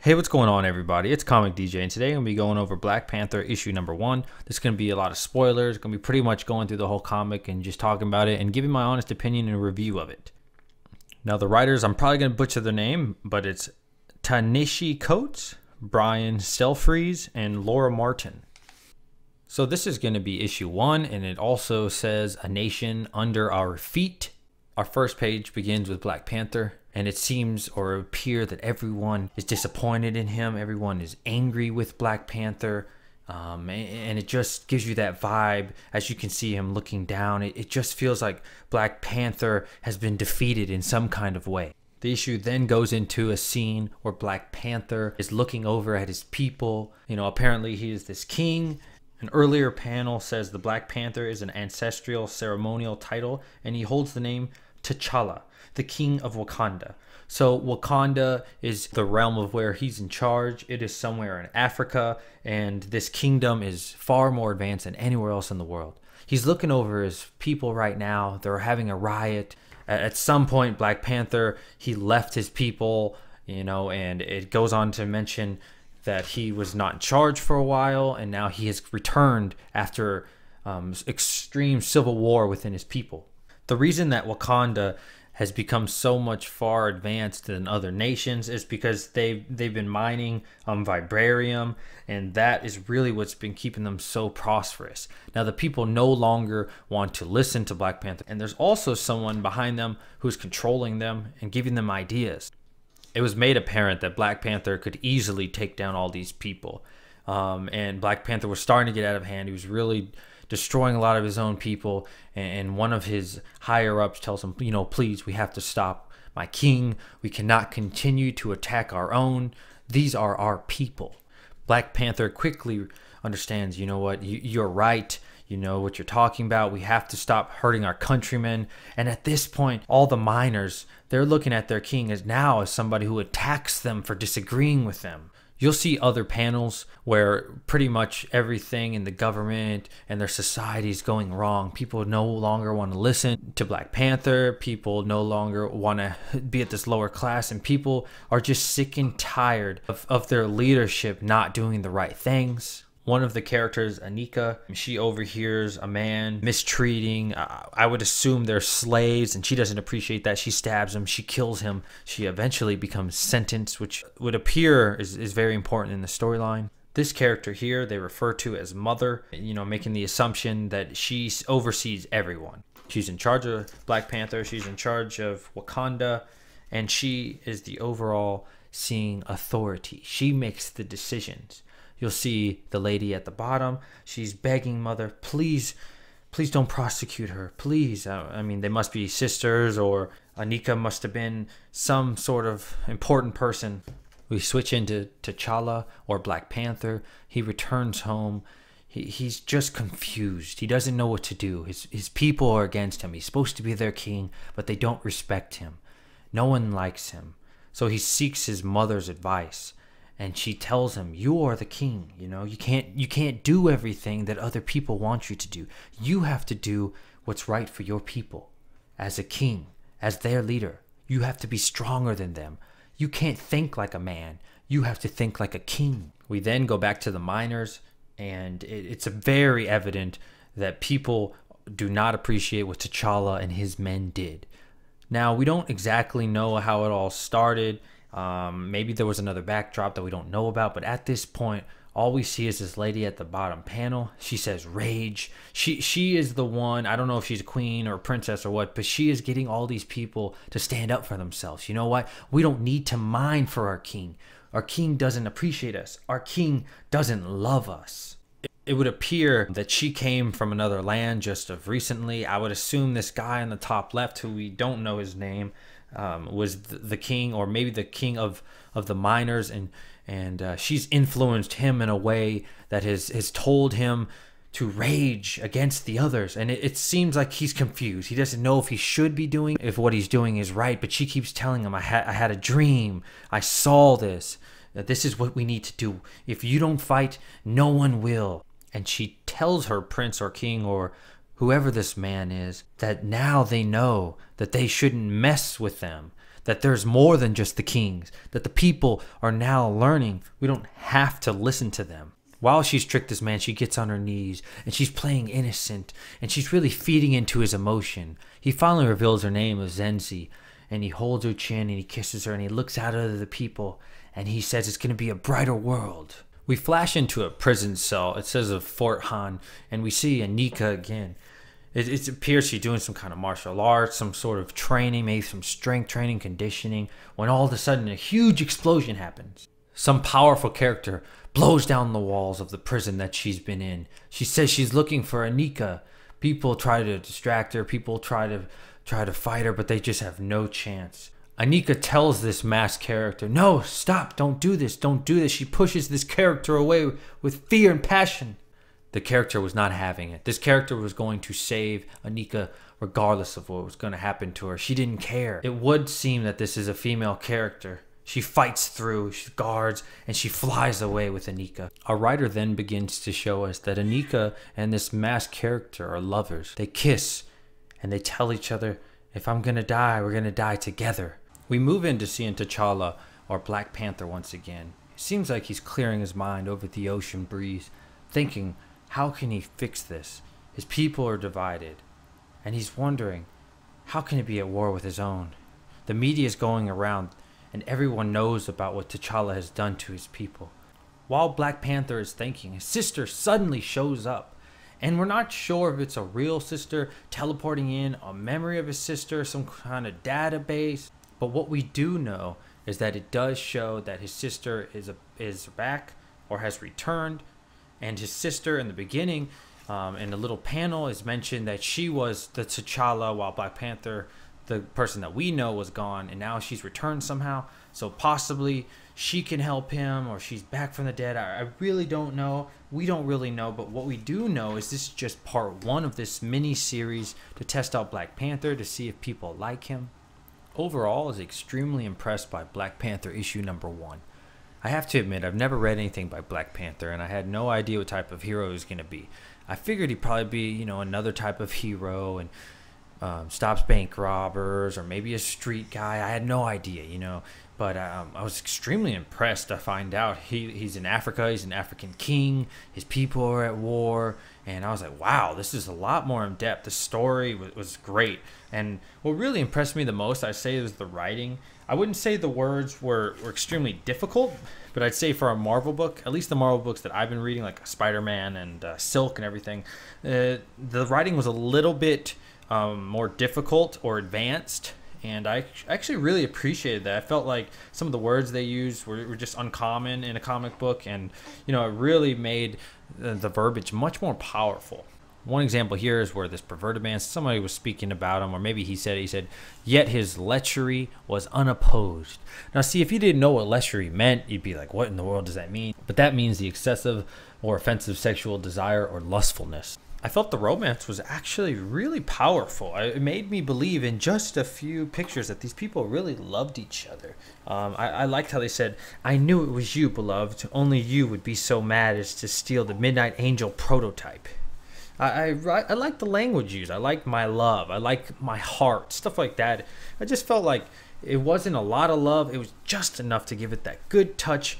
Hey, what's going on, everybody? It's Comic DJ, and today I'm going to be going over Black Panther issue number 1. There's going to be a lot of spoilers. It's going to be pretty much going through the whole comic and just talking about it and giving my honest opinion and review of it. Now, the writers, I'm probably going to butcher their name, but it's Ta-Nehisi Coates, Brian Stelfreeze, and Laura Martin. So this is going to be issue 1, and it also says A Nation Under Our Feet. Our first page begins with Black Panther, and it seems or appear that everyone is disappointed in him. Everyone is angry with Black Panther, and it just gives you that vibe as you can see him looking down. It just feels like Black Panther has been defeated in some kind of way. The issue then goes into a scene where Black Panther is looking over at his people. You know, apparently he is this king. An earlier panel says the Black Panther is an ancestral ceremonial title, and he holds the name T'Challa, the king of Wakanda. So Wakanda is the realm of where he's in charge. It is somewhere in Africa, and this kingdom is far more advanced than anywhere else in the world. He's looking over his people right now. They're having a riot. At some point, Black Panther, he left his people, you know, and it goes on to mention that he was not in charge for a while, and now he has returned after extreme civil war within his people. The reason that Wakanda has become so much far advanced than other nations is because they've been mining vibranium, and that is really what's been keeping them so prosperous. Now the people no longer want to listen to Black Panther, and there's also someone behind them who's controlling them and giving them ideas. It was made apparent that Black Panther could easily take down all these people, and Black Panther was starting to get out of hand. He was really destroying a lot of his own people, and one of his higher ups tells him, you know, please, we have to stop my king. We cannot continue to attack our own. These are our people. Black Panther quickly understands, you know what, you're right. You know what you're talking about. We have to stop hurting our countrymen. And at this point, all the miners, they're looking at their king as somebody who attacks them for disagreeing with them. You'll see other panels where pretty much everything in the government and their society is going wrong. People no longer want to listen to Black Panther. People no longer want to be at this lower class. And people are just sick and tired of their leadership not doing the right things. One of the characters, Anika, she overhears a man mistreating, I would assume they're slaves, and she doesn't appreciate that. She stabs him, she kills him. She eventually becomes sentenced, which would appear is very important in the storyline. This character here, they refer to as Mother, you know, making the assumption that she oversees everyone. She's in charge of Black Panther, she's in charge of Wakanda, and she is the overall seeing authority. She makes the decisions. You'll see the lady at the bottom. She's begging Mother, please don't prosecute her. Please. I mean, they must be sisters, or Anika must have been some sort of important person. We switch into T'Challa, or Black Panther. He returns home. He's just confused. He doesn't know what to do. His people are against him. He's supposed to be their king, but they don't respect him. No one likes him. So he seeks his mother's advice. And she tells him, you are the king, you know, you can't do everything that other people want you to do. You have to do what's right for your people. As a king, as their leader, you have to be stronger than them. You can't think like a man. You have to think like a king. We then go back to the miners, and it's very evident that people do not appreciate what T'Challa and his men did. Now, we don't exactly know how it all started. Maybe there was another backdrop that we don't know about, but at this point, all we see is this lady at the bottom panel. She says rage. She is the one, I don't know if she's a queen or a princess or what, but she is getting all these people to stand up for themselves. You know what? We don't need to mine for our king. Our king doesn't appreciate us. Our king doesn't love us. It would appear that she came from another land just of recently. I would assume this guy on the top left, who we don't know his name, was the king, or maybe the king of the miners, and she's influenced him in a way that has told him to rage against the others. And it seems like he's confused. He doesn't know if he should be doing, if what he's doing is right, but she keeps telling him, I had a dream, I saw this, that this is what we need to do. If you don't fight, no one will. And she tells her prince or king or whoever this man is, that now they know that they shouldn't mess with them. that there's more than just the kings, that the people are now learning we don't have to listen to them. While she's tricked this man, she gets on her knees and she's playing innocent and she's really feeding into his emotion. He finally reveals her name as Zenzi, and he holds her chin and he kisses her and he looks out at the people and he says it's going to be a brighter world. We flash into a prison cell. It says of Fort Han, and we see Anika again. It appears she's doing some kind of martial arts, some sort of training, maybe some strength training, conditioning, when all of a sudden a huge explosion happens. Some powerful character blows down the walls of the prison that she's been in. She says she's looking for Anika. People try to distract her. People try to fight her, but they just have no chance. Anika tells this masked character, no, stop, don't do this, don't do this. She pushes this character away with fear and passion. The character was not having it. This character was going to save Anika regardless of what was going to happen to her. She didn't care. It would seem that this is a female character. She fights through, she guards, and she flies away with Anika. Our writer then begins to show us that Anika and this masked character are lovers. They kiss, and they tell each other, if I'm going to die, we're going to die together. We move into seeing T'Challa, or Black Panther, once again. It seems like he's clearing his mind over the ocean breeze, thinking, how can he fix this? His people are divided, and he's wondering, how can he be at war with his own? The media is going around, and everyone knows about what T'Challa has done to his people. While Black Panther is thinking, his sister suddenly shows up, and we're not sure if it's a real sister teleporting in a memory of his sister, some kind of database. But what we do know is that it does show that his sister is back or has returned. And his sister in the beginning, in a little panel, is mentioned that she was the T'Challa while Black Panther, the person that we know, was gone. And now she's returned somehow. So possibly she can help him, or she's back from the dead. I really don't know. We don't really know. But what we do know is this is just part one of this mini series to test out Black Panther, to see if people like him. Overall, I was extremely impressed by Black Panther issue number 1. I have to admit, I've never read anything by Black Panther, and I had no idea what type of hero he was going to be. I figured he'd probably be, another type of hero and stops bank robbers, or maybe a street guy. I had no idea, But I was extremely impressed to find out he's in Africa. He's an African king. His people are at war. And I was like, wow, this is a lot more in depth. The story was great. And what really impressed me the most, I'd say, was the writing. I wouldn't say the words were extremely difficult, but I'd say for a Marvel book, at least the Marvel books that I've been reading, like Spider-Man and Silk and everything, the writing was a little bit more difficult or advanced. And I actually really appreciated that. I felt like some of the words they used were just uncommon in a comic book. And, it really made the verbiage much more powerful. One example here is where this perverted man, somebody was speaking about him, or maybe he said, yet his lechery was unopposed. Now, see, if you didn't know what lechery meant, you'd be like, what in the world does that mean? But that means the excessive or offensive sexual desire or lustfulness. I felt the romance was actually really powerful. It made me believe in just a few pictures that these people really loved each other. I liked how they said, I knew it was you, beloved. Only you would be so mad as to steal the Midnight Angel prototype. I like the language used. I like my love. I like my heart. Stuff like that. I just felt like it wasn't a lot of love. It was just enough to give it that good touch.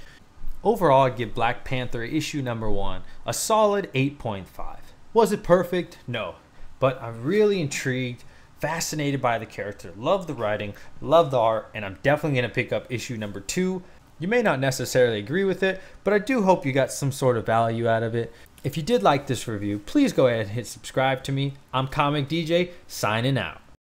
Overall, I'd give Black Panther issue number 1 a solid 8.5. Was it perfect? No. But I'm really intrigued, fascinated by the character, love the writing, love the art, and I'm definitely going to pick up issue number 2. You may not necessarily agree with it, but I do hope you got some sort of value out of it. If you did like this review, please go ahead and hit subscribe to me. I'm Comic DJ, signing out.